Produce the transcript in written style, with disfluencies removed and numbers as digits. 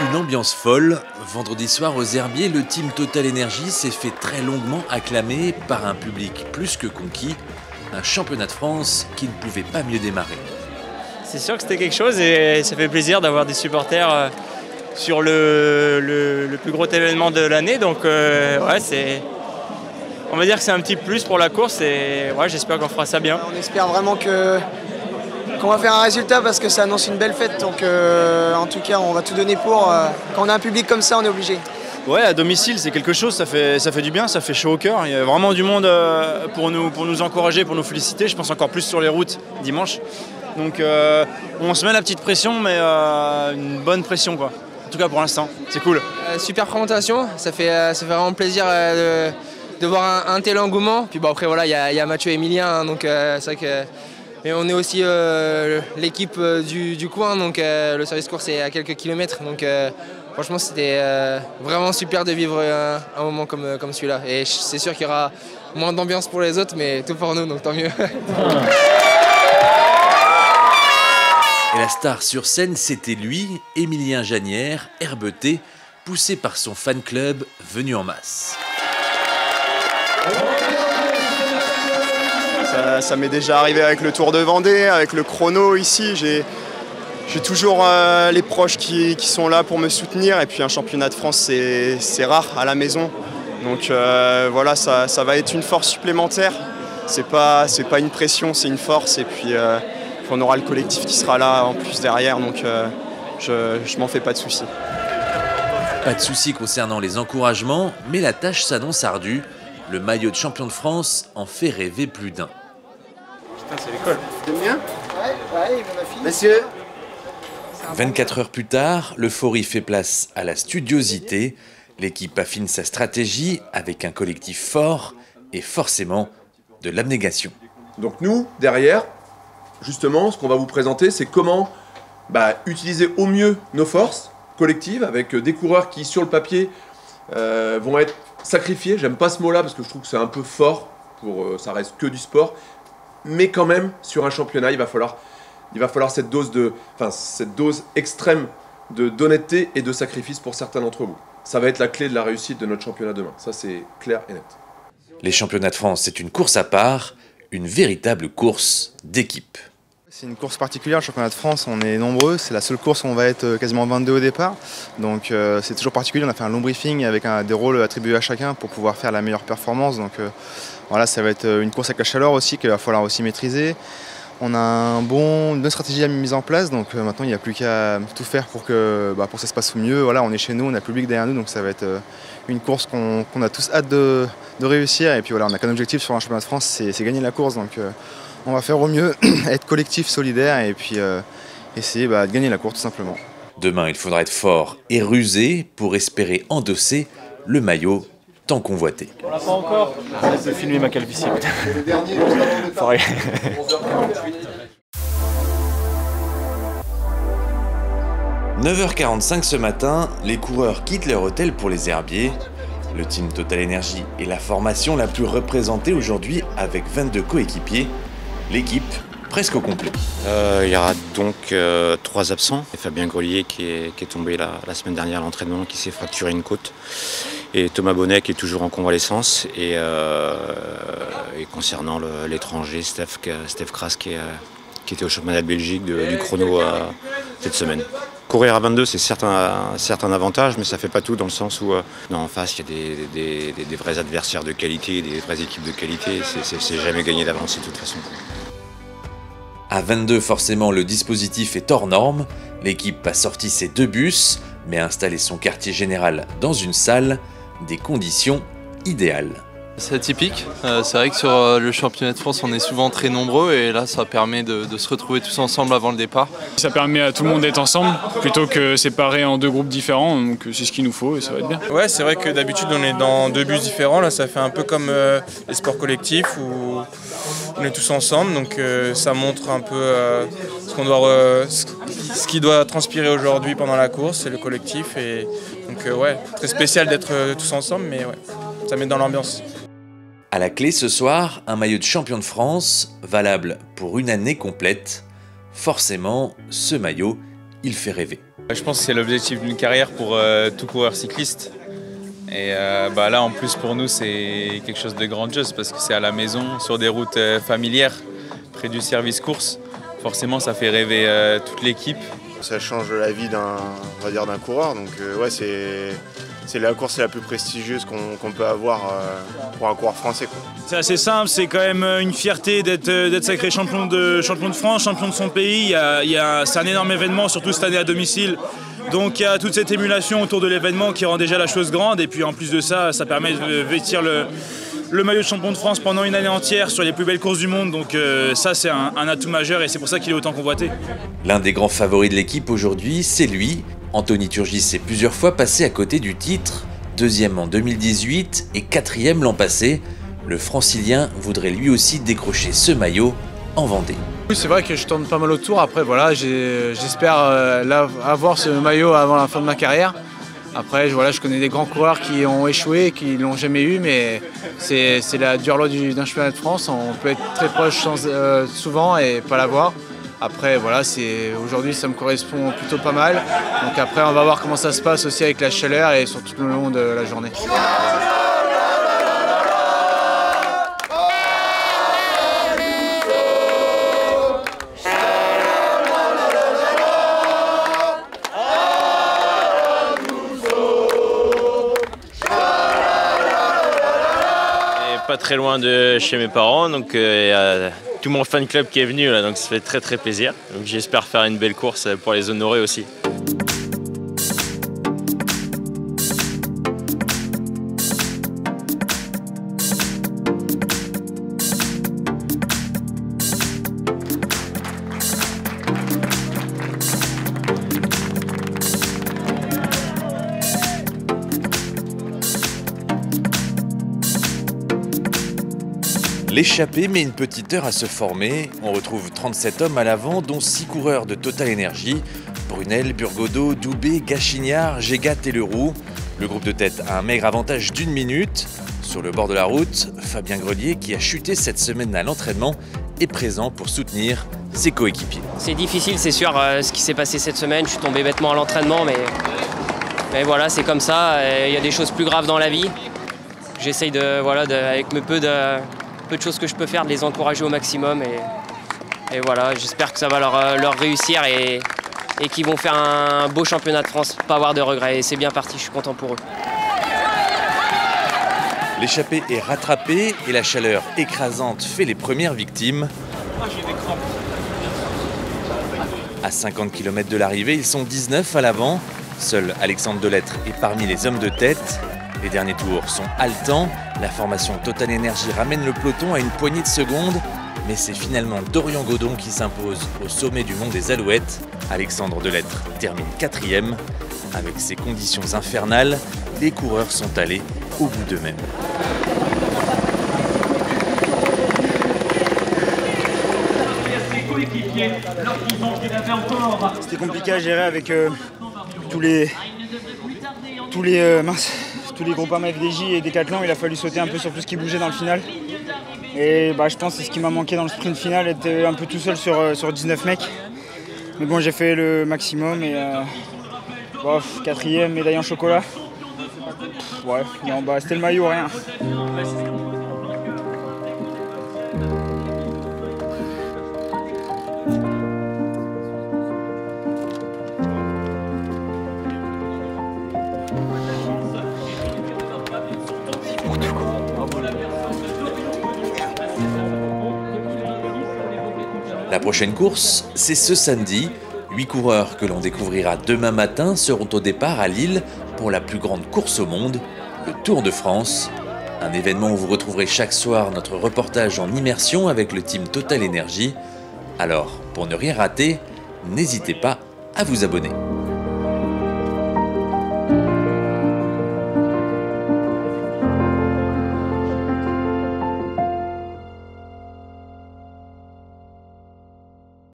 Une ambiance folle. Vendredi soir aux Herbiers, le team Total Energy s'est fait très longuement acclamer par un public plus que conquis. Un championnat de France qui ne pouvait pas mieux démarrer. C'est sûr que c'était quelque chose et ça fait plaisir d'avoir des supporters sur le plus gros événement de l'année. Donc ouais, on va dire que c'est un petit plus pour la course et ouais, j'espère qu'on fera ça bien. On espère vraiment qu'on va faire un résultat parce que ça annonce une belle fête. Donc en tout cas, on va tout donner pour. Quand on a un public comme ça, on est obligé. Ouais, à domicile, c'est quelque chose, ça fait du bien, ça fait chaud au cœur. Il y a vraiment du monde pour nous encourager, pour nous féliciter. Je pense encore plus sur les routes dimanche. Donc on se met la petite pression, mais une bonne pression, quoi. En tout cas pour l'instant, c'est cool. Super présentation, ça fait vraiment plaisir de voir un tel engouement. Puis bon, après voilà, il y a Mathieu et Emilien, hein, donc c'est vrai que. Et on est aussi l'équipe du coin, donc le service course est à quelques kilomètres. Donc franchement, c'était vraiment super de vivre un moment comme celui-là. Et c'est sûr qu'il y aura moins d'ambiance pour les autres, mais tout pour nous, donc tant mieux. Et la star sur scène, c'était lui, Emilien Janière, herbeté, poussé par son fan club venu en masse. Ça m'est déjà arrivé avec le Tour de Vendée, avec le chrono ici. J'ai toujours les proches qui sont là pour me soutenir. Et puis un championnat de France, c'est rare à la maison. Donc voilà, ça va être une force supplémentaire. C'est pas une pression, c'est une force. Et puis on aura le collectif qui sera là en plus derrière. Donc je m'en fais pas de soucis. Pas de soucis concernant les encouragements, mais la tâche s'annonce ardue. Le maillot de champion de France en fait rêver plus d'un. Putain, c'est l'école. T'aimes bien? Ouais, mon affiche. Messieurs. 24 heures plus tard, l'euphorie fait place à la studiosité. L'équipe affine sa stratégie avec un collectif fort et forcément de l'abnégation. Donc nous, derrière, justement, ce qu'on va vous présenter, c'est comment utiliser au mieux nos forces collectives avec des coureurs qui, sur le papier, vont être sacrifiés. J'aime pas ce mot-là parce que je trouve que c'est un peu fort, ça reste que du sport. Mais quand même, sur un championnat, il va falloir cette dose extrême d'honnêteté et de sacrifice pour certains d'entre vous. Ça va être la clé de la réussite de notre championnat demain. Ça, c'est clair et net. Les championnats de France, c'est une course à part, une véritable course d'équipe. C'est une course particulière, le championnat de France, on est nombreux, c'est la seule course où on va être quasiment 22 au départ. Donc c'est toujours particulier, on a fait un long briefing avec des rôles attribués à chacun pour pouvoir faire la meilleure performance. Donc voilà, ça va être une course avec la chaleur aussi qu'il va falloir aussi maîtriser. On a une bonne stratégie à mise en place, donc maintenant il n'y a plus qu'à tout faire pour que ça se passe au mieux. Voilà, on est chez nous, on a le public derrière nous, donc ça va être une course qu'on a tous hâte de réussir. Et puis voilà, on n'a qu'un objectif sur un championnat de France, c'est gagner la course. Donc on va faire au mieux, être collectif, solidaire et puis essayer de gagner la course tout simplement. Demain, il faudra être fort et rusé pour espérer endosser le maillot tant convoité. On l'a pas encore. Je vais filmer ma calvitie. 9h45 ce matin, les coureurs quittent leur hôtel pour les Herbiers. Le team Total Energy est la formation la plus représentée aujourd'hui avec 22 coéquipiers. L'équipe presque au complet. Il y aura donc 3 absents. Fabien Grelier qui est tombé la semaine dernière à l'entraînement, qui s'est fracturé une côte. Et Thomas Bonnet qui est toujours en convalescence. Et concernant l'étranger, Steph Kras qui était au championnat de Belgique du chrono cette semaine. Courir à 22, c'est certes un avantage, mais ça ne fait pas tout dans le sens où en face, il y a des vrais adversaires de qualité, des vraies équipes de qualité. C'est jamais gagné d'avance de toute façon. À 22, forcément, le dispositif est hors norme. L'équipe a sorti ses 2 bus, mais a installé son quartier général dans une salle, des conditions idéales. C'est atypique, c'est vrai que sur le championnat de France on est souvent très nombreux et là ça permet de se retrouver tous ensemble avant le départ. Ça permet à tout le monde d'être ensemble plutôt que séparés en 2 groupes différents, donc c'est ce qu'il nous faut et ça va être bien. Ouais, c'est vrai que d'habitude on est dans 2 bus différents, là ça fait un peu comme les sports collectifs où on est tous ensemble, donc ça montre un peu ce qui doit transpirer aujourd'hui pendant la course, c'est le collectif et donc ouais, très spécial d'être tous ensemble mais ouais, ça met dans l'ambiance. À la clé ce soir, un maillot de champion de France, valable pour une année complète. Forcément, ce maillot, il fait rêver. Je pense que c'est l'objectif d'une carrière pour tout coureur cycliste. Et là en plus pour nous c'est quelque chose de grandiose parce que c'est à la maison, sur des routes familières, près du service course. Forcément ça fait rêver toute l'équipe. Ça change la vie d'un coureur, donc ouais, c'est la course la plus prestigieuse qu'on peut avoir pour un coureur français, quoi. C'est assez simple, c'est quand même une fierté d'être sacré champion de France, champion de son pays. C'est un énorme événement, surtout cette année à domicile. Donc il y a toute cette émulation autour de l'événement qui rend déjà la chose grande. Et puis en plus de ça, ça permet de vêtir le maillot de champion de France pendant une année entière sur les plus belles courses du monde. Donc ça c'est un atout majeur et c'est pour ça qu'il est autant convoité. L'un des grands favoris de l'équipe aujourd'hui, c'est lui. Anthony Turgis s'est plusieurs fois passé à côté du titre. 2e en 2018 et 4e l'an passé. Le francilien voudrait lui aussi décrocher ce maillot en Vendée. Oui, c'est vrai que je tourne pas mal autour. Après, voilà, j'espère avoir ce maillot avant la fin de ma carrière. Après, je connais des grands coureurs qui ont échoué, qui ne l'ont jamais eu, mais c'est la dure loi d'un championnat de France. On peut être très proche souvent et pas l'avoir. Après, voilà, aujourd'hui, ça me correspond plutôt pas mal. Donc après, on va voir comment ça se passe aussi avec la chaleur et sur tout le long de la journée. Pas très loin de chez mes parents, donc il y a tout mon fan club qui est venu là, donc ça fait très très plaisir. Donc j'espère faire une belle course pour les honorer aussi. L'échappée met une petite heure à se former. On retrouve 37 hommes à l'avant, dont 6 coureurs de Total Energy. Brunel, Burgodeau, Doubé, Gachignard, Gégat et Leroux. Le groupe de tête a un maigre avantage d'1 minute. Sur le bord de la route, Fabien Grelier, qui a chuté cette semaine à l'entraînement, est présent pour soutenir ses coéquipiers. C'est difficile, c'est sûr, ce qui s'est passé cette semaine. Je suis tombé bêtement à l'entraînement, mais voilà, c'est comme ça. Il y a des choses plus graves dans la vie. J'essaye avec mes peu de choses que je peux faire, de les encourager au maximum et voilà, j'espère que ça va leur réussir et qu'ils vont faire un beau championnat de France, pas avoir de regrets. Et c'est bien parti, je suis content pour eux. L'échappée est rattrapée et la chaleur écrasante fait les premières victimes. À 50 km de l'arrivée, ils sont 19 à l'avant. Seul Alexandre Delettre est parmi les hommes de tête. Les derniers tours sont haletants. La formation Total Energy ramène le peloton à une poignée de secondes. Mais c'est finalement Dorian Godon qui s'impose au sommet du mont des Alouettes. Alexandre Delettre termine 4e. Avec ces conditions infernales, les coureurs sont allés au bout d'eux-mêmes. C'était compliqué à gérer avec tous les Groupama FDJ et Decathlon. Il a fallu sauter un peu sur tout ce qui bougeait dans le final. Et je pense que c'est ce qui m'a manqué dans le sprint final, être un peu tout seul sur 19 mecs. Mais bon, j'ai fait le maximum et 4e, médaille en chocolat. Ouais, non, c'était le maillot, rien. La prochaine course, c'est ce samedi. 8 coureurs que l'on découvrira demain matin seront au départ à Lille pour la plus grande course au monde, le Tour de France. Un événement où vous retrouverez chaque soir notre reportage en immersion avec le team Total Energy. Alors, pour ne rien rater, n'hésitez pas à vous abonner.